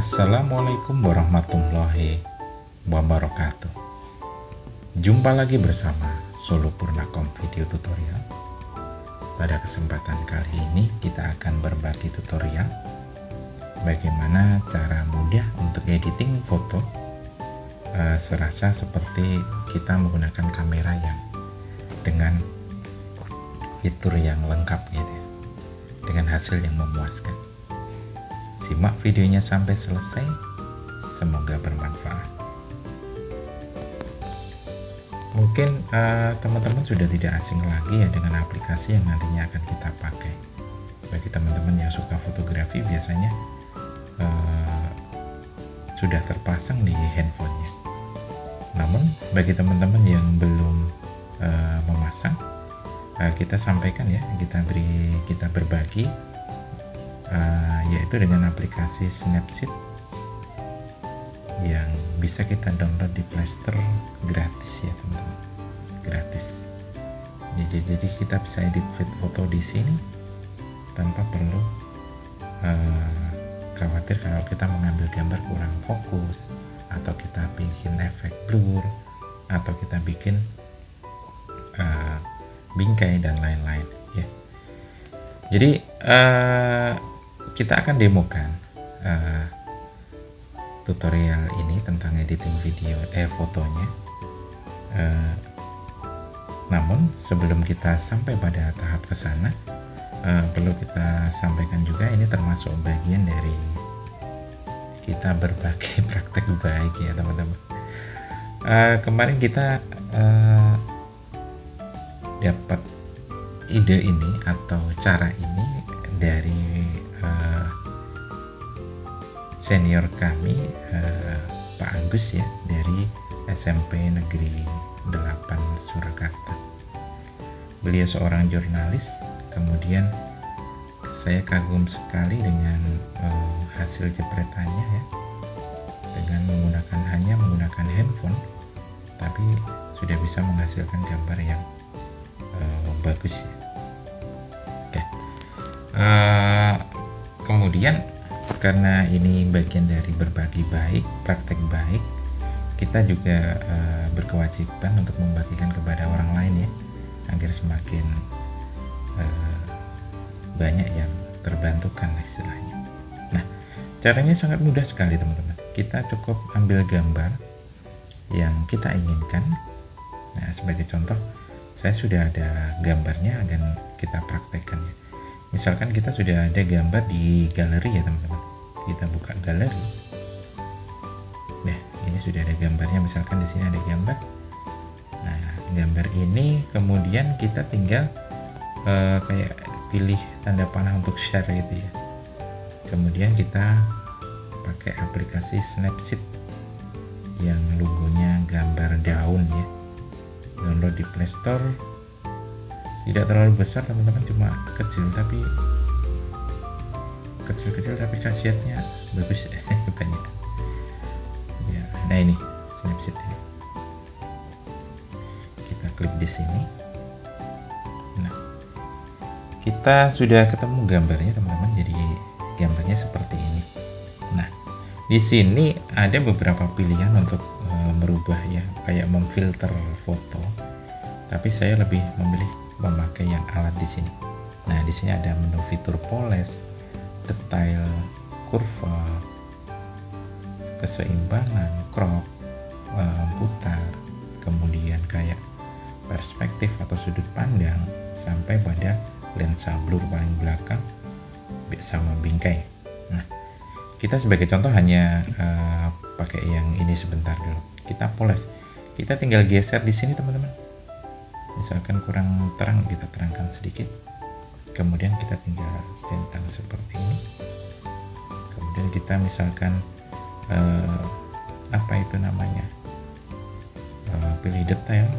Assalamualaikum warahmatullahi wabarakatuh. Jumpa lagi bersama Solo Purnakom Video Tutorial. Pada kesempatan kali ini kita akan berbagi tutorial bagaimana cara mudah untuk editing foto serasa seperti kita menggunakan kamera yang dengan fitur yang lengkap gitu ya, dengan hasil yang memuaskan. Simak videonya sampai selesai, semoga bermanfaat. Mungkin teman-teman sudah tidak asing lagi ya dengan aplikasi yang nantinya akan kita pakai. Bagi teman-teman yang suka fotografi biasanya sudah terpasang di handphonenya. Namun bagi teman-teman yang belum memasang, kita sampaikan ya, kita berbagi, yaitu dengan aplikasi Snapseed yang bisa kita download di Play Store gratis ya teman-teman, gratis. Jadi kita bisa edit foto di sini tanpa perlu khawatir kalau kita mengambil gambar kurang fokus, atau kita bikin efek blur, atau kita bikin bingkai dan lain-lain ya. Jadi kita akan demokan tutorial ini tentang editing video fotonya. Namun sebelum kita sampai pada tahap ke sana, perlu kita sampaikan juga ini termasuk bagian dari kita berbagi praktek baik ya teman-teman. Kemarin kita dapat ide ini atau cara ini dari senior kami, Pak Agus ya, dari SMP Negeri 8 Surakarta. Beliau seorang jurnalis, kemudian saya kagum sekali dengan hasil jepretannya ya, dengan hanya menggunakan handphone, tapi sudah bisa menghasilkan gambar yang bagus ya. Oke. Kemudian karena ini bagian dari berbagi baik, praktek baik, kita juga berkewajiban untuk membagikan kepada orang lain ya, agar semakin banyak yang terbantukan istilahnya. Nah, caranya sangat mudah sekali teman-teman. Kita cukup ambil gambar yang kita inginkan. Nah, sebagai contoh, saya sudah ada gambarnya, akan kita praktekkan ya. Misalkan kita sudah ada gambar di galeri ya teman-teman, kita buka galeri. Nah, ini sudah ada gambarnya, misalkan di sini ada gambar. Nah, gambar ini kemudian kita tinggal kayak pilih tanda panah untuk share gitu ya. Kemudian kita pakai aplikasi Snapseed yang logonya gambar daun ya. Download di Play Store. Tidak terlalu besar teman-teman, cuma kecil tapi khasiatnya bagus banyak ya. Nah, ini Snapseed ini, kita klik di sini. Nah, kita sudah ketemu gambarnya teman-teman, jadi gambarnya seperti ini. Nah, di sini ada beberapa pilihan untuk merubah ya, kayak memfilter foto, tapi saya lebih memilih memakai yang alat di sini. Nah, di sini ada menu fitur poles, detail, kurva, keseimbangan, crop, putar, kemudian kayak perspektif atau sudut pandang, sampai pada lensa blur paling belakang sama bingkai. Nah, kita sebagai contoh hanya pakai yang ini sebentar dulu. Kita poles, kita tinggal geser di sini teman-teman. Misalkan kurang terang, kita terangkan sedikit. Kemudian kita tinggal centang seperti ini. Kemudian kita misalkan apa itu namanya, pilih detail.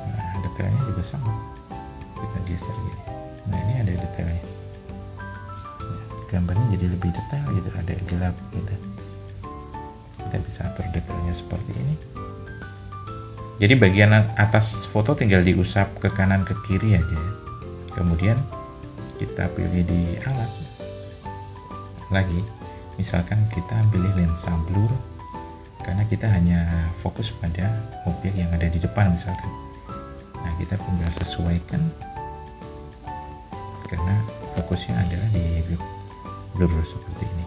Nah, detailnya juga sama, kita geser gini. Nah, ini ada detailnya. Nah, gambarnya jadi lebih detail gitu, ada gelap gitu. Kita bisa atur detailnya seperti ini. Jadi bagian atas foto tinggal diusap ke kanan ke kiri aja ya. Kemudian kita pilih di alat lagi, misalkan kita pilih lensa blur karena kita hanya fokus pada objek yang ada di depan misalkan. Nah, kita tinggal sesuaikan karena fokusnya adalah di blur seperti ini.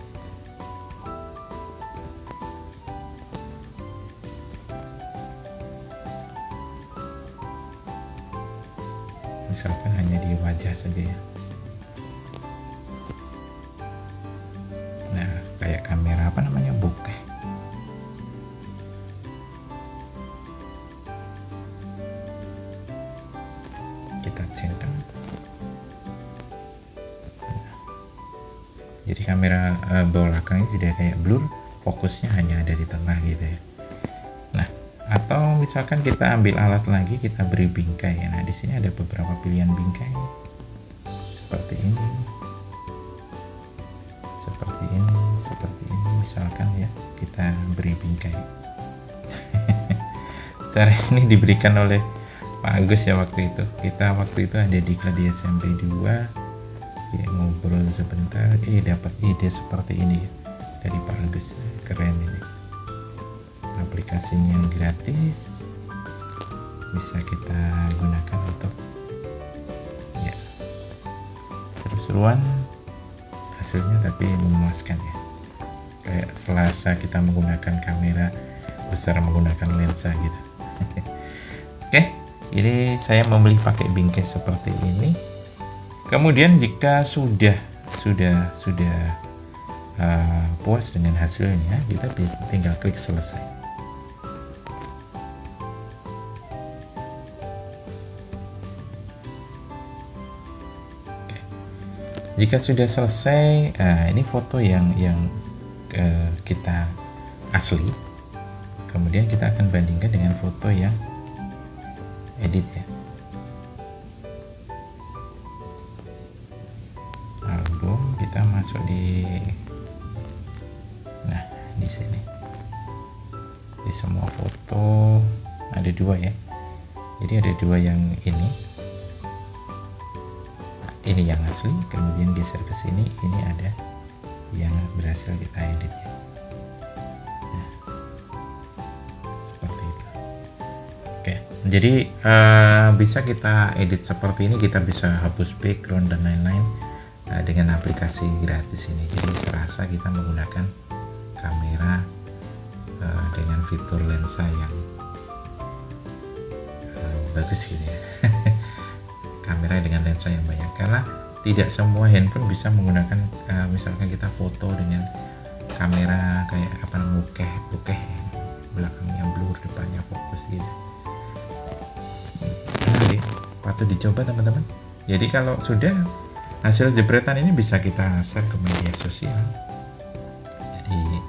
Misalkan hanya di wajah saja ya. Nah, kayak kamera apa namanya, bokeh. Kita centang. Jadi kamera belakangnya tidak kayak blur, fokusnya hanya ada di tengah gitu ya. Nah, atau misalkan kita ambil alat lagi, kita beri bingkai. Nah, di sini ada beberapa pilihan bingkai seperti ini, seperti ini, seperti ini. Misalkan ya, kita beri bingkai. Cara ini diberikan oleh Pak Agus ya waktu itu. Kita waktu itu ada di Kladi SMP 2. Ya, ngobrol sebentar, dapat ide seperti ini ya, dari Pak Agus. Keren ini, aplikasinya gratis, bisa kita gunakan untuk ya seru-seruan, hasilnya tapi memuaskan ya. Kayak selasa kita menggunakan kamera besar menggunakan lensa gitu. Oke, ini saya memilih pakai bingkai seperti ini. Kemudian jika sudah puas dengan hasilnya, kita tinggal klik selesai. Oke. Jika sudah selesai, ini foto yang kita asli. Kemudian kita akan bandingkan dengan foto yang edit ya. Kita masuk di sini, di semua foto ada dua ya, jadi ada dua yang ini yang asli, kemudian geser ke sini, ini ada yang berhasil kita edit ya. Nah, seperti itu. Oke, jadi bisa kita edit seperti ini, kita bisa hapus background dan lain-lain dengan aplikasi gratis ini. Jadi terasa kita menggunakan kamera dengan fitur lensa yang bagus gitu ya. Kamera dengan lensa yang banyak, karena tidak semua handphone bisa menggunakan misalkan kita foto dengan kamera kayak apa namanya, bokeh belakangnya blur, depannya fokus gitu. Nah, patut dicoba teman-teman. Jadi kalau sudah hasil jepretan ini bisa kita share ke media sosial. Jadi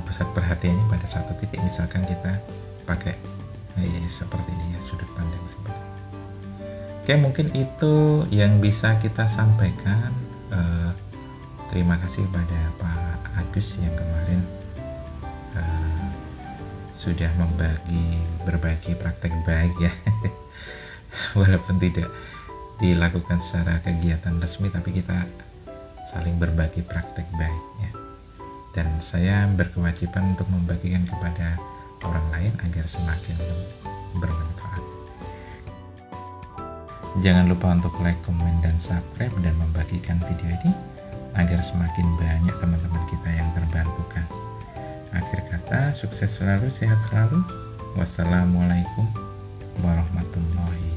pusat perhatiannya pada satu titik, misalkan kita pakai seperti ini ya, sudut pandang seperti ini. Oke, mungkin itu yang bisa kita sampaikan. Terima kasih pada Pak Agus yang kemarin sudah berbagi praktek baik ya. Walaupun tidak dilakukan secara kegiatan resmi, tapi kita saling berbagi praktek baik ya. Dan saya berkewajiban untuk membagikan kepada orang lain agar semakin bermanfaat. Jangan lupa untuk like, komen, dan subscribe, dan membagikan video ini agar semakin banyak teman-teman kita yang terbantukan. Akhir kata, sukses selalu, sehat selalu. Wassalamualaikum warahmatullahi